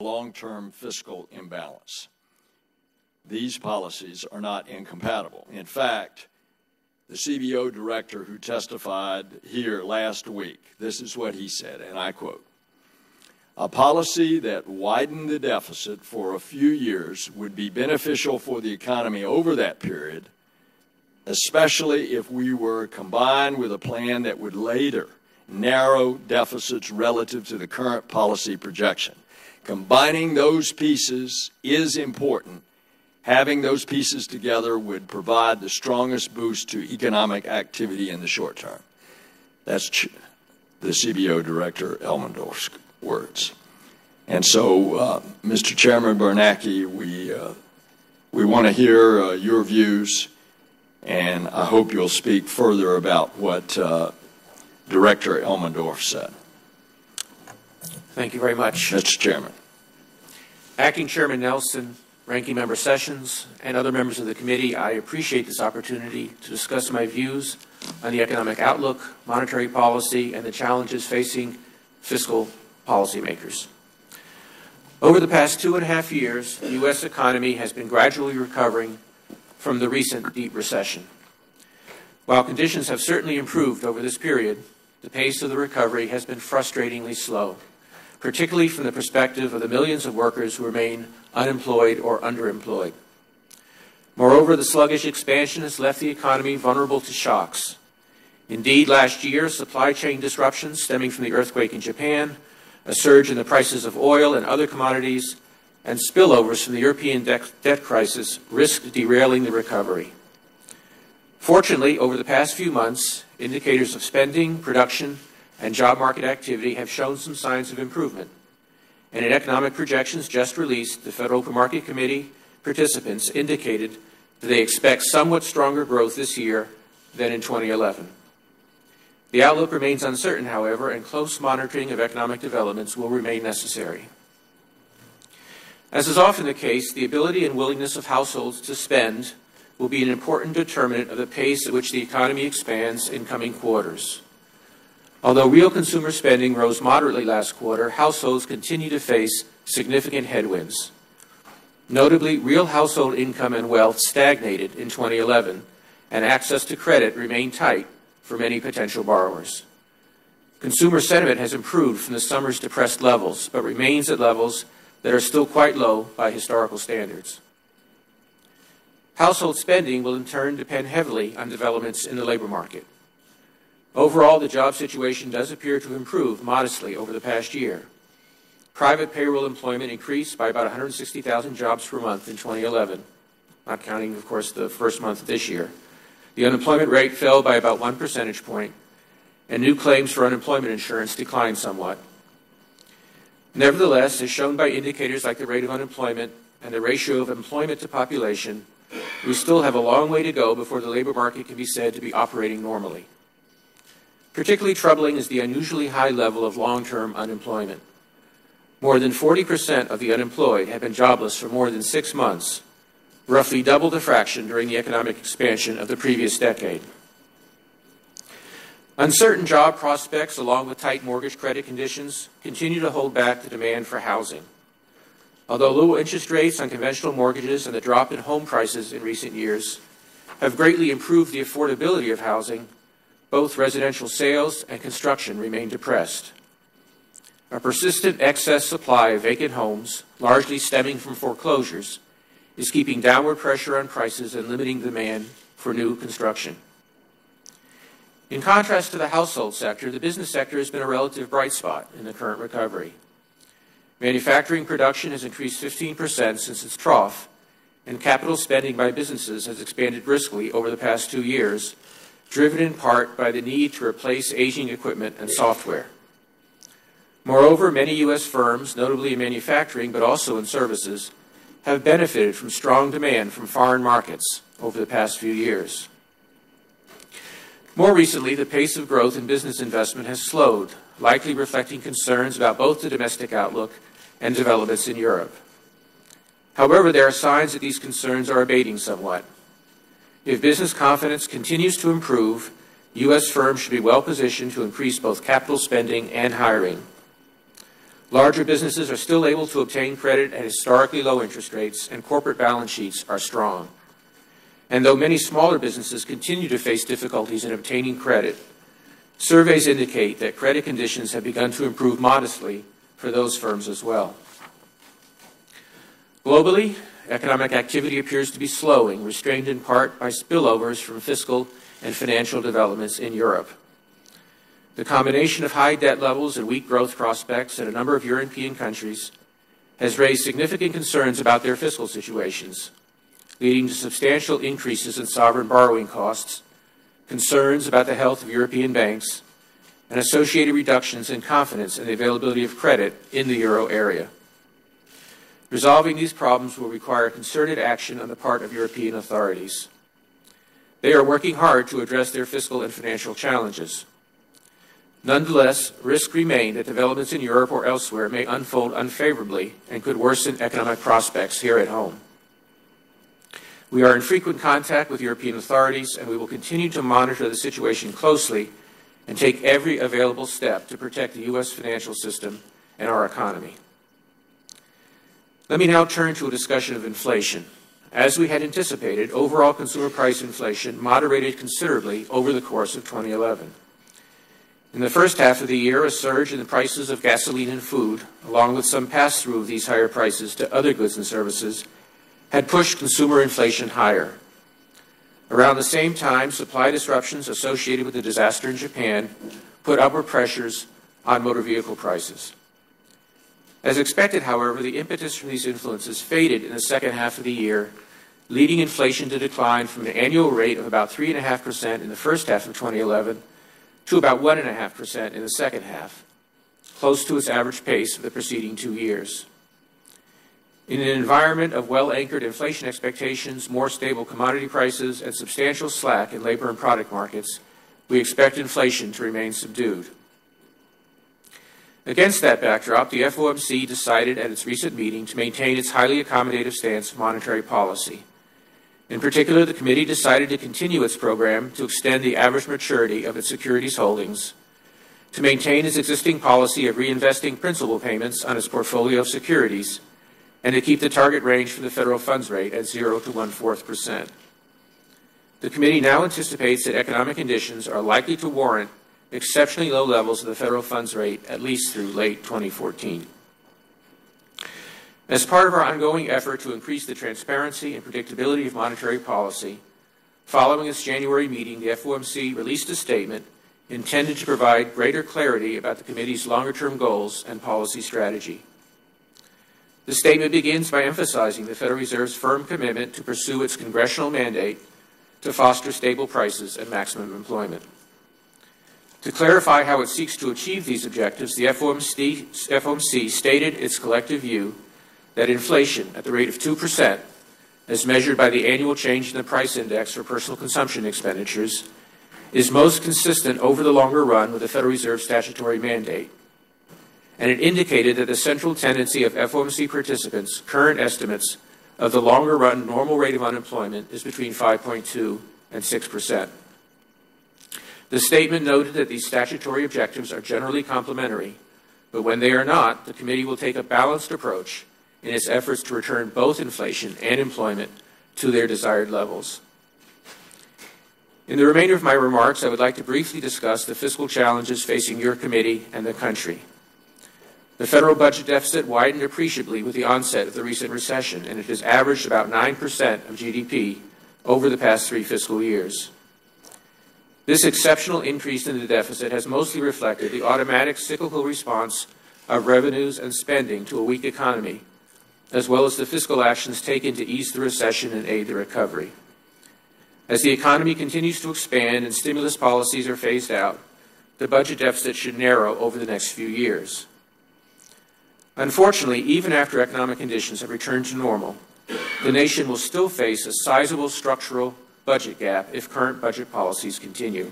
long-term fiscal imbalance. These policies are not incompatible. In fact, the CBO director who testified here last week, this is what he said, and I quote, "A policy that widened the deficit for a few years would be beneficial for the economy over that period, especially if we were combined with a plan that would later narrow deficits relative to the current policy projection." Combining those pieces is important. Having those pieces together would provide the strongest boost to economic activity in the short term. That's the CBO Director Elmendorf's words. And so, Mr. Chairman Bernanke, we want to hear your views, and I hope you'll speak further about what Director Elmendorf said. Thank you very much. Mr. Chairman. Acting Chairman Nelson, Ranking Member Sessions, and other members of the committee, I appreciate this opportunity to discuss my views on the economic outlook, monetary policy, and the challenges facing fiscal policymakers. Over the past 2.5 years, the U.S. economy has been gradually recovering from the recent deep recession. While conditions have certainly improved over this period, the pace of the recovery has been frustratingly slow, particularly from the perspective of the millions of workers who remain unemployed or underemployed. Moreover, the sluggish expansion has left the economy vulnerable to shocks. Indeed, last year, supply chain disruptions stemming from the earthquake in Japan, a surge in the prices of oil and other commodities, and spillovers from the European debt crisis risked derailing the recovery. Fortunately, over the past few months, indicators of spending, production, and job market activity have shown some signs of improvement. And in economic projections just released, the Federal Open Market Committee participants indicated that they expect somewhat stronger growth this year than in 2011. The outlook remains uncertain, however, and close monitoring of economic developments will remain necessary. As is often the case, the ability and willingness of households to spend will be an important determinant of the pace at which the economy expands in coming quarters. Although real consumer spending rose moderately last quarter, households continue to face significant headwinds. Notably, real household income and wealth stagnated in 2011, and access to credit remained tight for many potential borrowers. Consumer sentiment has improved from the summer's depressed levels, but remains at levels that are still quite low by historical standards. Household spending will in turn depend heavily on developments in the labor market. Overall, the job situation does appear to improve modestly over the past year. Private payroll employment increased by about 160,000 jobs per month in 2011, not counting, of course, the first month of this year. The unemployment rate fell by about 1 percentage point, and new claims for unemployment insurance declined somewhat. Nevertheless, as shown by indicators like the rate of unemployment and the ratio of employment to population, we still have a long way to go before the labor market can be said to be operating normally. Particularly troubling is the unusually high level of long-term unemployment. More than 40% of the unemployed have been jobless for more than 6 months, roughly double the fraction during the economic expansion of the previous decade. Uncertain job prospects, along with tight mortgage credit conditions, continue to hold back the demand for housing. Although low interest rates on conventional mortgages and the drop in home prices in recent years have greatly improved the affordability of housing, both residential sales and construction remain depressed. A persistent excess supply of vacant homes, largely stemming from foreclosures, is keeping downward pressure on prices and limiting demand for new construction. In contrast to the household sector, the business sector has been a relative bright spot in the current recovery. Manufacturing production has increased 15% since its trough, and capital spending by businesses has expanded briskly over the past 2 years, driven in part by the need to replace aging equipment and software. Moreover, many U.S. firms, notably in manufacturing but also in services, have benefited from strong demand from foreign markets over the past few years. More recently, the pace of growth in business investment has slowed, likely reflecting concerns about both the domestic outlook and developments in Europe. However, there are signs that these concerns are abating somewhat. If business confidence continues to improve, U.S. firms should be well positioned to increase both capital spending and hiring. Larger businesses are still able to obtain credit at historically low interest rates, and corporate balance sheets are strong. And though many smaller businesses continue to face difficulties in obtaining credit, surveys indicate that credit conditions have begun to improve modestly for those firms as well. Globally, economic activity appears to be slowing, restrained in part by spillovers from fiscal and financial developments in Europe. The combination of high debt levels and weak growth prospects in a number of European countries has raised significant concerns about their fiscal situations, leading to substantial increases in sovereign borrowing costs, concerns about the health of European banks, and associated reductions in confidence in the availability of credit in the euro area. Resolving these problems will require concerted action on the part of European authorities. They are working hard to address their fiscal and financial challenges. Nonetheless, risks remain that developments in Europe or elsewhere may unfold unfavorably and could worsen economic prospects here at home. We are in frequent contact with European authorities, and we will continue to monitor the situation closely and take every available step to protect the U.S. financial system and our economy. Let me now turn to a discussion of inflation. As we had anticipated, overall consumer price inflation moderated considerably over the course of 2011. In the first half of the year, a surge in the prices of gasoline and food, along with some pass-through of these higher prices to other goods and services, had pushed consumer inflation higher. Around the same time, supply disruptions associated with the disaster in Japan put upward pressures on motor vehicle prices. As expected, however, the impetus from these influences faded in the second half of the year, leading inflation to decline from an annual rate of about 3.5% in the first half of 2011 to about 1.5% in the second half, close to its average pace of the preceding 2 years. In an environment of well-anchored inflation expectations, more stable commodity prices, and substantial slack in labor and product markets, we expect inflation to remain subdued. Against that backdrop, the FOMC decided at its recent meeting to maintain its highly accommodative stance of monetary policy. In particular, the committee decided to continue its program to extend the average maturity of its securities holdings, to maintain its existing policy of reinvesting principal payments on its portfolio of securities, and to keep the target range for the federal funds rate at 0 to 1/4%. The committee now anticipates that economic conditions are likely to warrant exceptionally low levels of the federal funds rate at least through late 2014. As part of our ongoing effort to increase the transparency and predictability of monetary policy, following its January meeting, the FOMC released a statement intended to provide greater clarity about the committee's longer-term goals and policy strategy. The statement begins by emphasizing the Federal Reserve's firm commitment to pursue its congressional mandate to foster stable prices and maximum employment. To clarify how it seeks to achieve these objectives, the FOMC stated its collective view that inflation at the rate of 2%, as measured by the annual change in the price index for personal consumption expenditures, is most consistent over the longer run with the Federal Reserve's statutory mandate. And it indicated that the central tendency of FOMC participants' current estimates of the longer-run normal rate of unemployment is between 5.2 and 6%. The statement noted that these statutory objectives are generally complementary, but when they are not, the committee will take a balanced approach in its efforts to return both inflation and employment to their desired levels. In the remainder of my remarks, I would like to briefly discuss the fiscal challenges facing your committee and the country. The federal budget deficit widened appreciably with the onset of the recent recession, and it has averaged about 9% of GDP over the past 3 fiscal years. This exceptional increase in the deficit has mostly reflected the automatic cyclical response of revenues and spending to a weak economy, as well as the fiscal actions taken to ease the recession and aid the recovery. As the economy continues to expand and stimulus policies are phased out, the budget deficit should narrow over the next few years. Unfortunately, even after economic conditions have returned to normal, the nation will still face a sizable structural budget gap if current budget policies continue.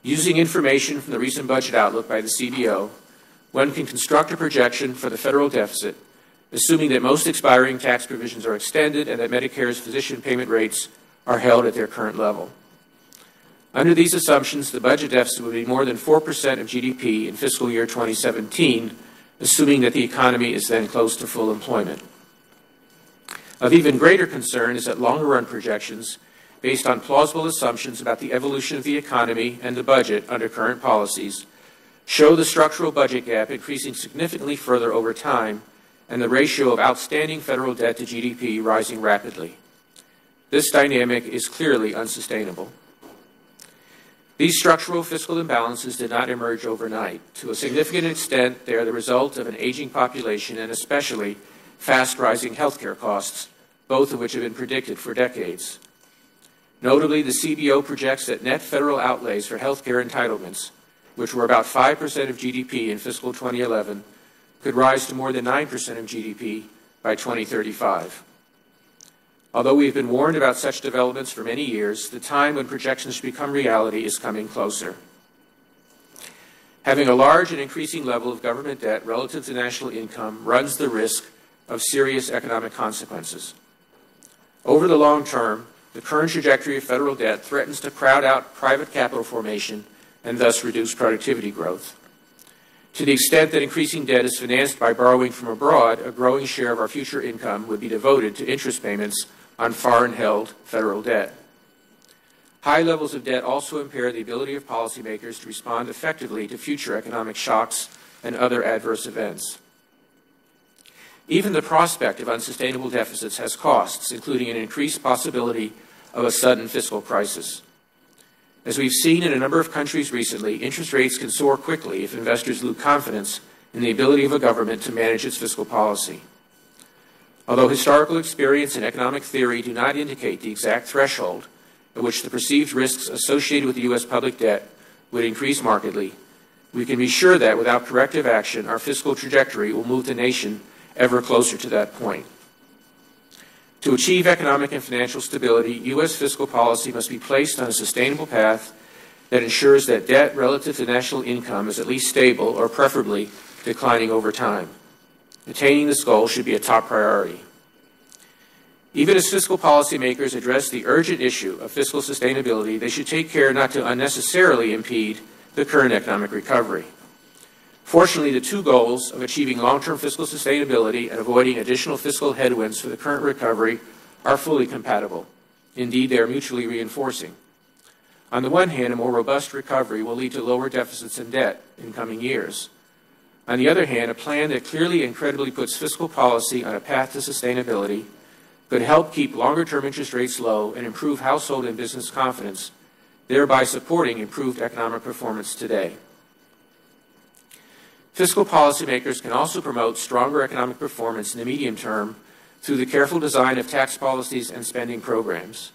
Using information from the recent budget outlook by the CBO, one can construct a projection for the federal deficit, assuming that most expiring tax provisions are extended and that Medicare's physician payment rates are held at their current level. Under these assumptions, the budget deficit would be more than 4% of GDP in fiscal year 2017, assuming that the economy is then close to full employment. Of even greater concern is that longer-run projections, based on plausible assumptions about the evolution of the economy and the budget under current policies, show the structural budget gap increasing significantly further over time and the ratio of outstanding federal debt to GDP rising rapidly. This dynamic is clearly unsustainable. These structural fiscal imbalances did not emerge overnight. To a significant extent, they are the result of an aging population and especially fast-rising healthcare costs, both of which have been predicted for decades. Notably, the CBO projects that net federal outlays for healthcare entitlements, which were about 5% of GDP in fiscal 2011, could rise to more than 9% of GDP by 2035. Although we have been warned about such developments for many years, the time when projections should become reality is coming closer. Having a large and increasing level of government debt relative to national income runs the risk of serious economic consequences. Over the long term, the current trajectory of federal debt threatens to crowd out private capital formation and thus reduce productivity growth. To the extent that increasing debt is financed by borrowing from abroad, a growing share of our future income would be devoted to interest payments on foreign-held federal debt. High levels of debt also impair the ability of policymakers to respond effectively to future economic shocks and other adverse events. Even the prospect of unsustainable deficits has costs, including an increased possibility of a sudden fiscal crisis. As we've seen in a number of countries recently, interest rates can soar quickly if investors lose confidence in the ability of a government to manage its fiscal policy. Although historical experience and economic theory do not indicate the exact threshold at which the perceived risks associated with the U.S. public debt would increase markedly, we can be sure that without corrective action, our fiscal trajectory will move the nation ever closer to that point. To achieve economic and financial stability, U.S. fiscal policy must be placed on a sustainable path that ensures that debt relative to national income is at least stable or preferably declining over time. Attaining this goal should be a top priority. Even as fiscal policymakers address the urgent issue of fiscal sustainability, they should take care not to unnecessarily impede the current economic recovery. Fortunately, the two goals of achieving long-term fiscal sustainability and avoiding additional fiscal headwinds for the current recovery are fully compatible. Indeed, they are mutually reinforcing. On the one hand, a more robust recovery will lead to lower deficits and debt in coming years. On the other hand, a plan that clearly and credibly puts fiscal policy on a path to sustainability could help keep longer-term interest rates low and improve household and business confidence, thereby supporting improved economic performance today. Fiscal policymakers can also promote stronger economic performance in the medium term through the careful design of tax policies and spending programs.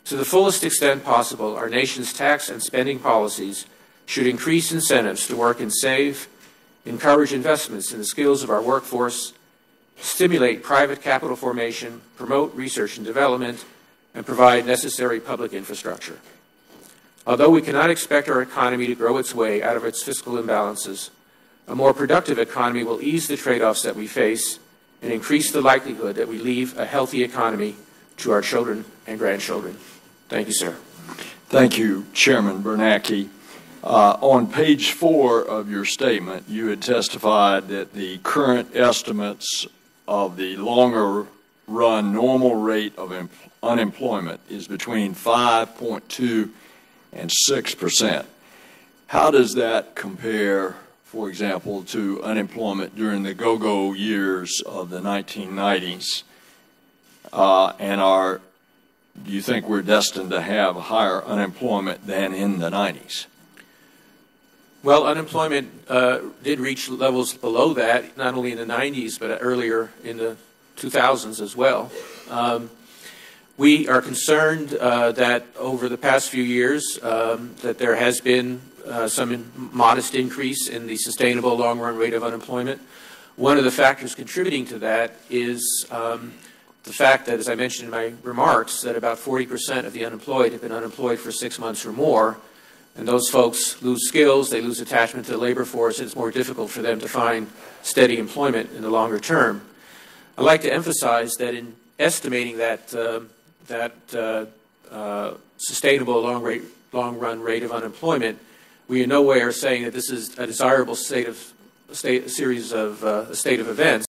To the fullest extent possible, our nation's tax and spending policies should increase incentives to work and save, encourage investments in the skills of our workforce, stimulate private capital formation, promote research and development, and provide necessary public infrastructure. Although we cannot expect our economy to grow its way out of its fiscal imbalances, a more productive economy will ease the trade-offs that we face and increase the likelihood that we leave a healthy economy to our children and grandchildren. Thank you, sir. Thank you, Chairman Bernanke. On page 4 of your statement, you had testified that the current estimates of the longer-run normal rate of unemployment is between 5.2 and 6%. How does that compare, for example, to unemployment during the go-go years of the 1990s? Do you think we're destined to have higher unemployment than in the 90s? Well, unemployment did reach levels below that, not only in the 90s, but earlier in the 2000s as well. We are concerned that over the past few years that there has been some modest increase in the sustainable long-run rate of unemployment. One of the factors contributing to that is the fact that, as I mentioned in my remarks, that about 40% of the unemployed have been unemployed for 6 months or more, and those folks lose skills, they lose attachment to the labor force, and it's more difficult for them to find steady employment in the longer term. I'd like to emphasize that in estimating that sustainable long-run rate of unemployment, we in no way are saying that this is a desirable state of a state of events.